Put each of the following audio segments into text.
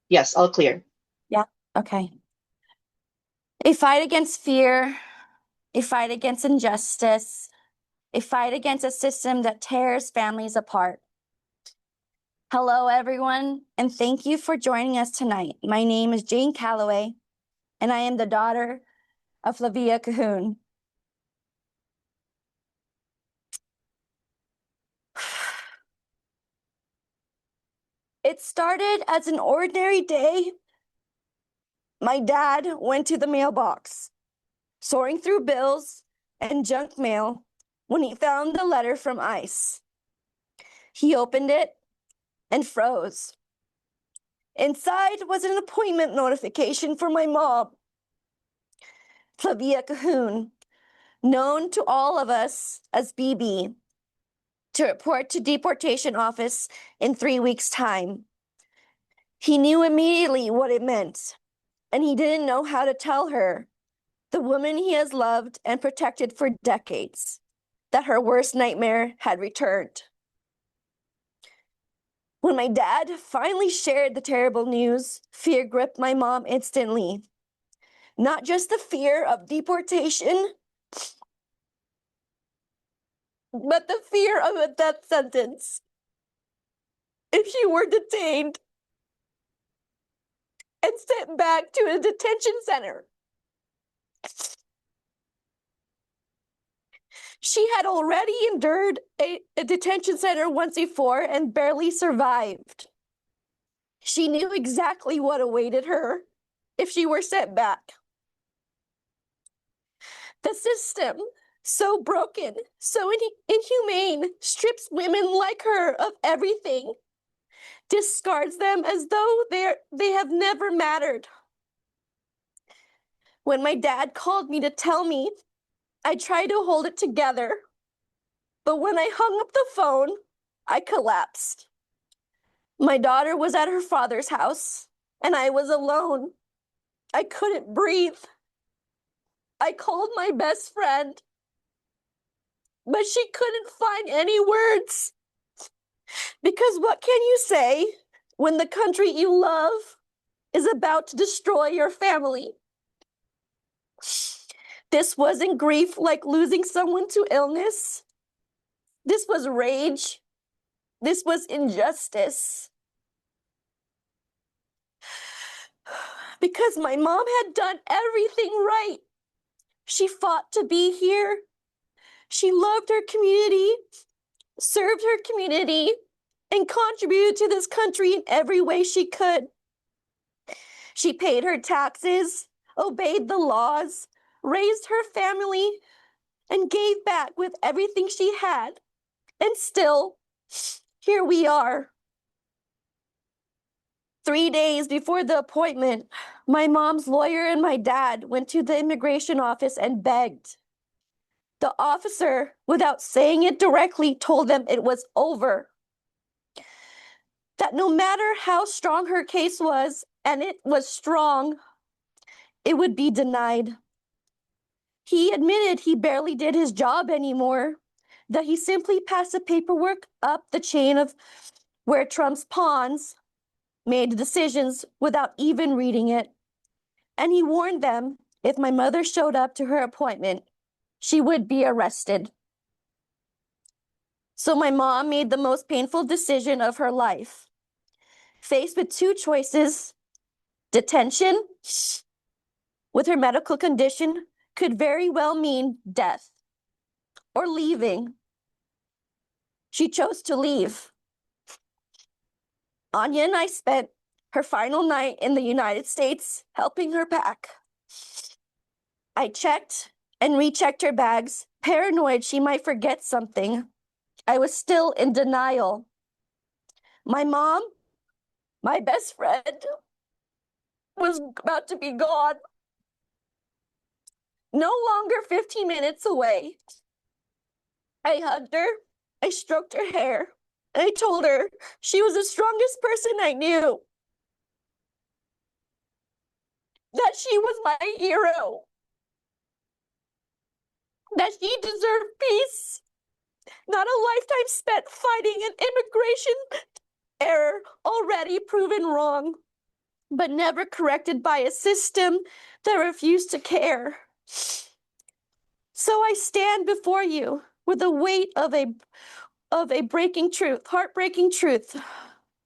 Yes, all clear. Yeah. Okay. A fight against fear, a fight against injustice, a fight against a system that tears families apart. Hello, everyone, and thank you for joining us tonight. My name is Jane Calloway, and I am the daughter of Flavia Cahoon. It started as an ordinary day. My dad went to the mailbox, soaring through bills and junk mail when he found the letter from ICE. He opened it and froze. Inside was an appointment notification for my mom, Flavia Cahoon, known to all of us as BB, to report to deportation office in 3 weeks' time. He knew immediately what it meant, and he didn't know how to tell her, the woman he has loved and protected for decades, that her worst nightmare had returned. When my dad finally shared the terrible news, fear gripped my mom instantly. Not just the fear of deportation, but the fear of a death sentence if she were detained and sent back to a detention center. She had already endured a detention center once before and barely survived. She knew exactly what awaited her if she were sent back. The system, so broken, so inhumane, strips women like her of everything, discards them as though they have never mattered. When my dad called me to tell me, I tried to hold it together. But when I hung up the phone, I collapsed. My daughter was at her father's house, and I was alone. I couldn't breathe. I called my best friend, but she couldn't find any words. Because what can you say when the country you love is about to destroy your family? This wasn't grief like losing someone to illness. This was rage. This was injustice. Because my mom had done everything right. She fought to be here. She loved her community, served her community, and contributed to this country in every way she could. She paid her taxes, obeyed the laws, raised her family, and gave back with everything she had. And still, here we are. 3 days before the appointment, my mom's lawyer and my dad went to the immigration office and begged. The officer, without saying it directly, told them it was over. That no matter how strong her case was, and it was strong, it would be denied. He admitted he barely did his job anymore, that he simply passed the paperwork up the chain of where Trump's pawns made decisions without even reading it. And he warned them if my mother showed up to her appointment, she would be arrested. So my mom made the most painful decision of her life. Faced with two choices, detention with her medical condition could very well mean death, or leaving. She chose to leave. Anya and I spent her final night in the United States helping her pack. I checked and rechecked her bags, paranoid she might forget something. I was still in denial. My mom, my best friend, was about to be gone. No longer 15 minutes away. I hugged her, I stroked her hair, and I told her she was the strongest person I knew. That she was my hero. That she deserved peace, not a lifetime spent fighting an immigration error already proven wrong. but never corrected by a system that refused to care. So I stand before you with the weight of a breaking truth, heartbreaking truth,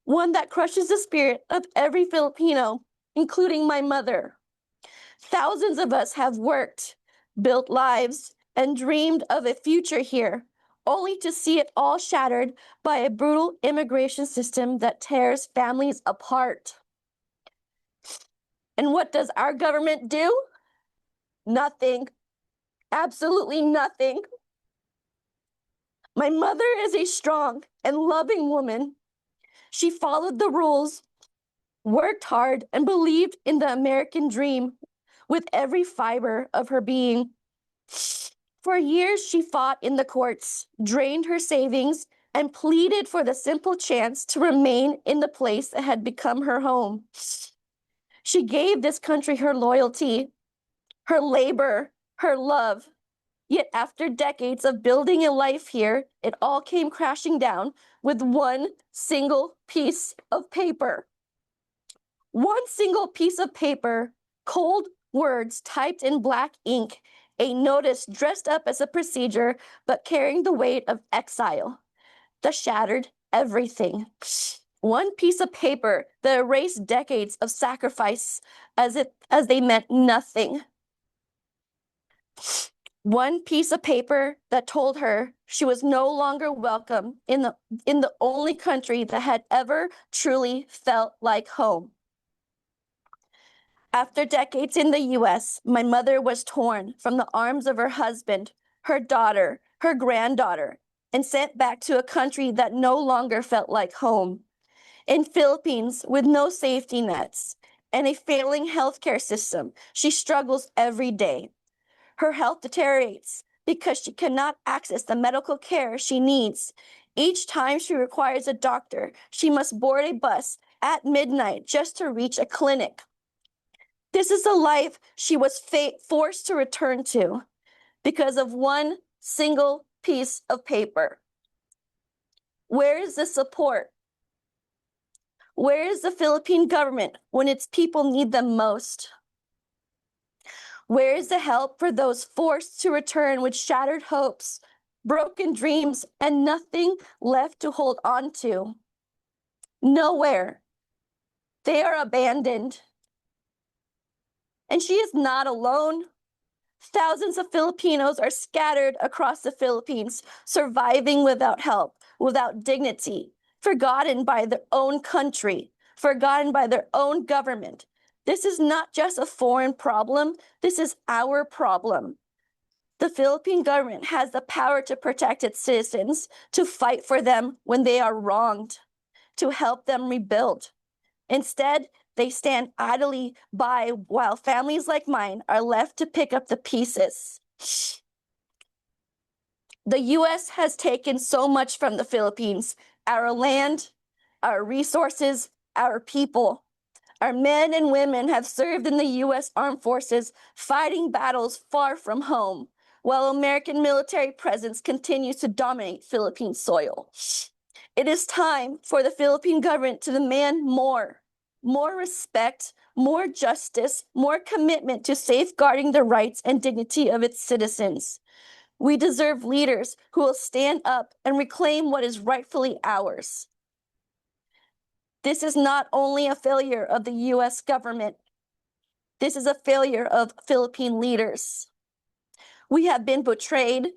one that crushes the spirit of every Filipino, including my mother. Thousands of us have worked, built lives, and dreamed of a future here, only to see it all shattered by a brutal immigration system that tears families apart. And what does our government do? Nothing. Absolutely nothing. My mother is a strong and loving woman. She followed the rules, worked hard, and believed in the American dream with every fiber of her being. For years, she fought in the courts, drained her savings, and pleaded for the simple chance to remain in the place that had become her home. She gave this country her loyalty, her labor, her love. Yet after decades of building a life here, it all came crashing down with one single piece of paper. One single piece of paper, cold words typed in black ink, a notice dressed up as a procedure, but carrying the weight of exile that shattered everything. One piece of paper that erased decades of sacrifice as they meant nothing. One piece of paper that told her she was no longer welcome in the only country that had ever truly felt like home. After decades in the US, my mother was torn from the arms of her husband, her daughter, her granddaughter, and sent back to a country that no longer felt like home. In Philippines, with no safety nets and a failing healthcare system, she struggles every day. Her health deteriorates because she cannot access the medical care she needs. Each time she requires a doctor, she must board a bus at midnight just to reach a clinic. This is a life she was forced to return to because of one single piece of paper. Where is the support? Where is the Philippine government when its people need them most? Where is the help for those forced to return with shattered hopes, broken dreams, and nothing left to hold on to? Nowhere. They are abandoned. And she is not alone. Thousands of Filipinos are scattered across the Philippines, surviving without help, without dignity, forgotten by their own country, forgotten by their own government. This is not just a foreign problem, this is our problem. The Philippine government has the power to protect its citizens, to fight for them when they are wronged, to help them rebuild. Instead, they stand idly by while families like mine are left to pick up the pieces. The US has taken so much from the Philippines, our land, our resources, our people. Our men and women have served in the US Armed Forces, fighting battles far from home, while American military presence continues to dominate Philippine soil. It is time for the Philippine government to demand more respect, more justice, more commitment to safeguarding the rights and dignity of its citizens. We deserve leaders who will stand up and reclaim what is rightfully ours. This is not only a failure of the US government, this is a failure of Philippine leaders. We have been betrayed,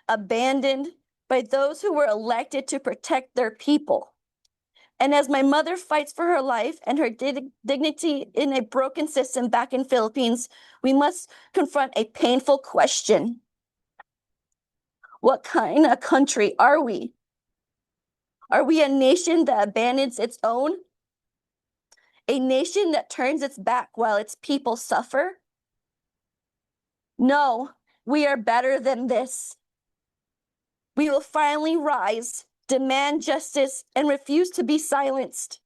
abandoned by those who were elected to protect their people. And as my mother fights for her life and her dignity in a broken system back in Philippines, we must confront a painful question. What kind of country are we? Are we a nation that abandons its own? A nation that turns its back while its people suffer? No, we are better than this. We will finally rise, demand justice, and refuse to be silenced.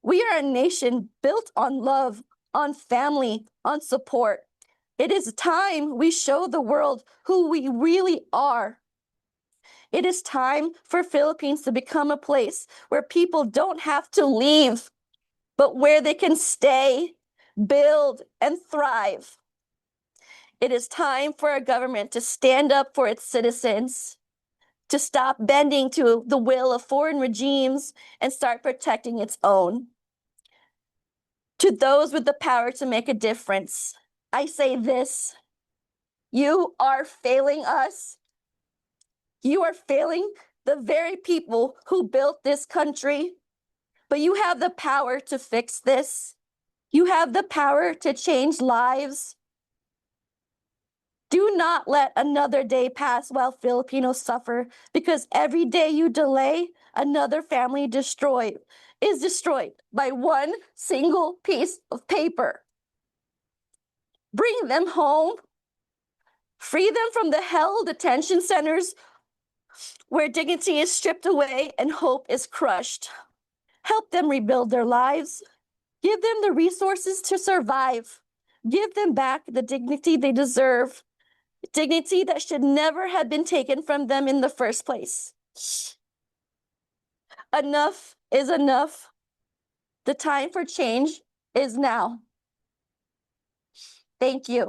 We are a nation built on love, on family, on support. It is time we show the world who we really are. It is time for Philippines to become a place where people don't have to leave. but where they can stay, build, and thrive. It is time for our government to stand up for its citizens, to stop bending to the will of foreign regimes and start protecting its own. To those with the power to make a difference, I say this: you are failing us. You are failing the very people who built this country, but you have the power to fix this. You have the power to change lives. Do not let another day pass while Filipinos suffer, because every day you delay, another family is destroyed by one single piece of paper. Bring them home. Free them from the hell detention centers where dignity is stripped away and hope is crushed. Help them rebuild their lives. Give them the resources to survive. Give them back the dignity they deserve. Dignity that should never have been taken from them in the first place. Enough is enough. The time for change is now. Thank you.